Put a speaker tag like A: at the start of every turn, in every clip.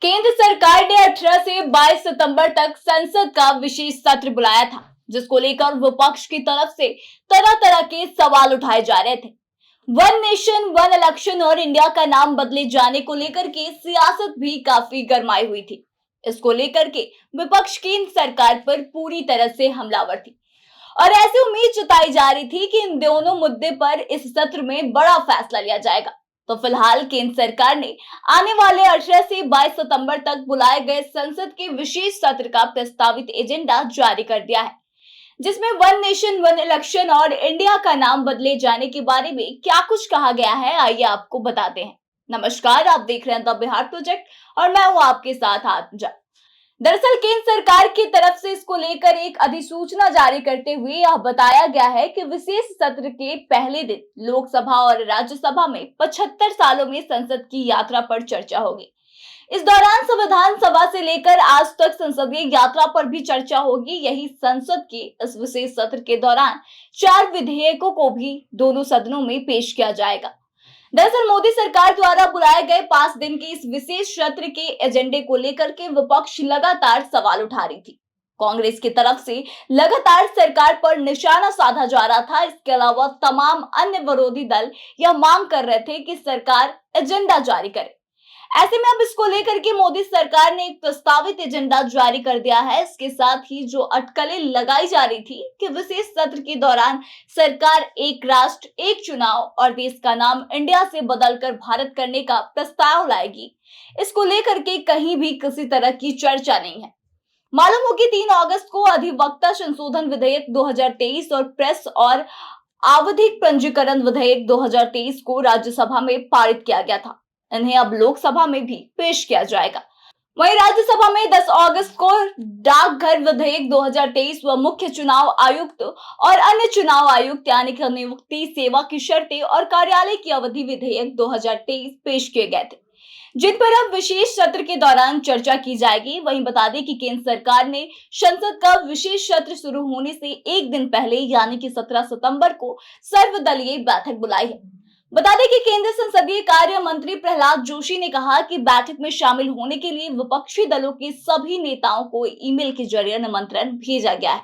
A: केंद्र सरकार ने 18 से 22 सितंबर तक संसद का विशेष सत्र बुलाया था, जिसको लेकर विपक्ष की तरफ से तरह तरह के सवाल उठाए जा रहे थे। वन नेशन वन इलेक्शन और इंडिया का नाम बदले जाने को लेकर के सियासत भी काफी गरमाई हुई थी। इसको लेकर के विपक्ष केंद्र सरकार पर पूरी तरह से हमलावर थी और ऐसी उम्मीद जताई जा रही थी कि इन दोनों मुद्दे पर इस सत्र में बड़ा फैसला लिया जाएगा। तो फिलहाल केंद्र सरकार ने आने वाले 18 से 22 सितंबर तक बुलाए गए संसद के विशेष सत्र का प्रस्तावित एजेंडा जारी कर दिया है, जिसमें वन नेशन वन इलेक्शन और इंडिया का नाम बदले जाने के बारे में क्या कुछ कहा गया है, आइए आपको बताते हैं। नमस्कार, आप देख रहे हैं द बिहार प्रोजेक्ट और मैं हूं आपके साथ आत्मजा। दरअसल केंद्र सरकार की तरफ से इसको लेकर एक अधिसूचना जारी करते हुए यह बताया गया है कि विशेष सत्र के पहले दिन लोकसभा और राज्यसभा में 75 सालों में संसद की यात्रा पर चर्चा होगी। इस दौरान संविधान सभा से लेकर आज तक संसदीय यात्रा पर भी चर्चा होगी। यही संसद के इस विशेष सत्र के दौरान 4 विधेयकों को भी दोनों सदनों में पेश किया जाएगा। दरअसल मोदी सरकार द्वारा बुलाए गए 5 दिन के इस विशेष सत्र के एजेंडे को लेकर के विपक्ष लगातार सवाल उठा रही थी। कांग्रेस की तरफ से लगातार सरकार पर निशाना साधा जा रहा था। इसके अलावा तमाम अन्य विरोधी दल यह मांग कर रहे थे कि सरकार एजेंडा जारी करे। ऐसे में अब इसको लेकर के मोदी सरकार ने एक प्रस्तावित एजेंडा जारी कर दिया है। इसके साथ ही जो अटकलें लगाई जा रही थी कि विशेष सत्र के दौरान सरकार एक राष्ट्र एक चुनाव और देश का नाम इंडिया से बदलकर भारत करने का प्रस्ताव लाएगी, इसको लेकर के कहीं भी किसी तरह की चर्चा नहीं है। मालूम हो कि 3 अगस्त को अधिवक्ता संशोधन विधेयक 2023 और प्रेस और आवधिक पंजीकरण विधेयक 2023 को राज्यसभा में पारित किया गया था। इन्हें अब लोकसभा में भी पेश किया जाएगा। वहीं राज्यसभा में 10 अगस्त को डाकघर विधेयक 2023 व मुख्य चुनाव आयुक्त और अन्य चुनाव आयुक्त यानी कि नियुक्ति, सेवा की शर्तें और कार्यालय की अवधि विधेयक 2023 पेश किए गए थे, जिन पर अब विशेष सत्र के दौरान चर्चा की जाएगी। वहीं बता दें कि केंद्र सरकार ने संसद का विशेष सत्र शुरू होने से एक दिन पहले यानी कि 17 सितंबर को सर्वदलीय बैठक बुलाई है। बता दें कि केंद्रीय संसदीय कार्य मंत्री प्रहलाद जोशी ने कहा कि बैठक में शामिल होने के लिए विपक्षी दलों के सभी नेताओं को ईमेल के जरिए निमंत्रण भेजा गया है।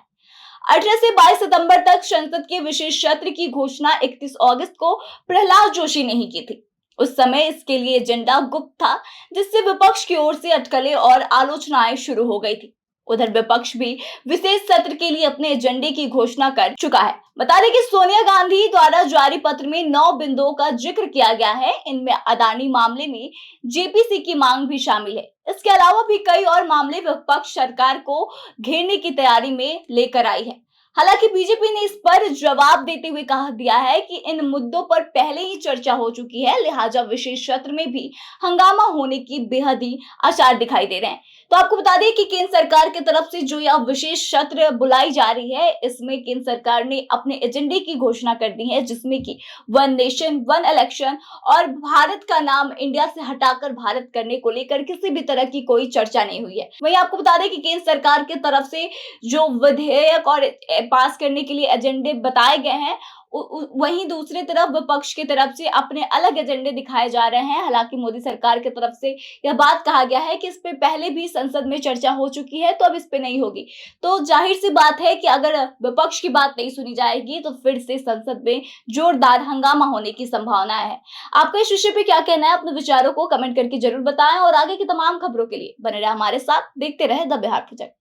A: 18 से 22 सितंबर तक संसद के विशेष सत्र की घोषणा 31 अगस्त को प्रहलाद जोशी ने ही की थी। उस समय इसके लिए एजेंडा गुप्त था, जिससे विपक्ष की ओर से अटकलें और आलोचनाएं शुरू हो गई थी। उधर विपक्ष भी विशेष सत्र के लिए अपने एजेंडे की घोषणा कर चुका है। बता दें कि सोनिया गांधी द्वारा जारी पत्र में 9 बिंदुओं का जिक्र किया गया है। इनमें अदानी मामले में जेपीसी की मांग भी शामिल है। इसके अलावा भी कई और मामले विपक्ष सरकार को घेरने की तैयारी में लेकर आई है। हालांकि बीजेपी ने इस पर जवाब देते हुए कहा दिया है कि इन मुद्दों पर पहले ही चर्चा हो चुकी है, लिहाजा विशेष सत्र में भी हंगामा होने की बेहद ही आसार दिखाई दे रहे हैं। तो आपको बता दें कि केंद्र सरकार की तरफ से जो यह विशेष सत्र बुलाई जा रही है, इसमें केंद्र सरकार ने अपने एजेंडे की घोषणा कर दी है, जिसमें कि वन नेशन वन इलेक्शन और भारत का नाम इंडिया से हटाकर भारत करने को लेकर किसी भी तरह की कोई चर्चा नहीं हुई है। वहीं आपको बता दें कि केंद्र सरकार की तरफ से जो विधेयक और पास करने के लिए एजेंडे बताए गए हैं, वहीं दूसरी तरफ विपक्ष की तरफ से अपने अलग एजेंडे दिखाए जा रहे हैं। हालांकि मोदी सरकार की तरफ से यह बात कहा गया है कि इस पे पहले भी संसद में चर्चा हो चुकी है, तो अब इस पे नहीं होगी। तो जाहिर सी बात है कि अगर विपक्ष की बात नहीं सुनी जाएगी तो फिर से संसद में जोरदार हंगामा होने की संभावना है। आपका इस विषय पे क्या कहना है? अपने विचारों को कमेंट करके जरूर बताएं और आगे की तमाम खबरों के लिए बने रहे हमारे साथ, देखते रहे द बिहार प्रोजेक्ट।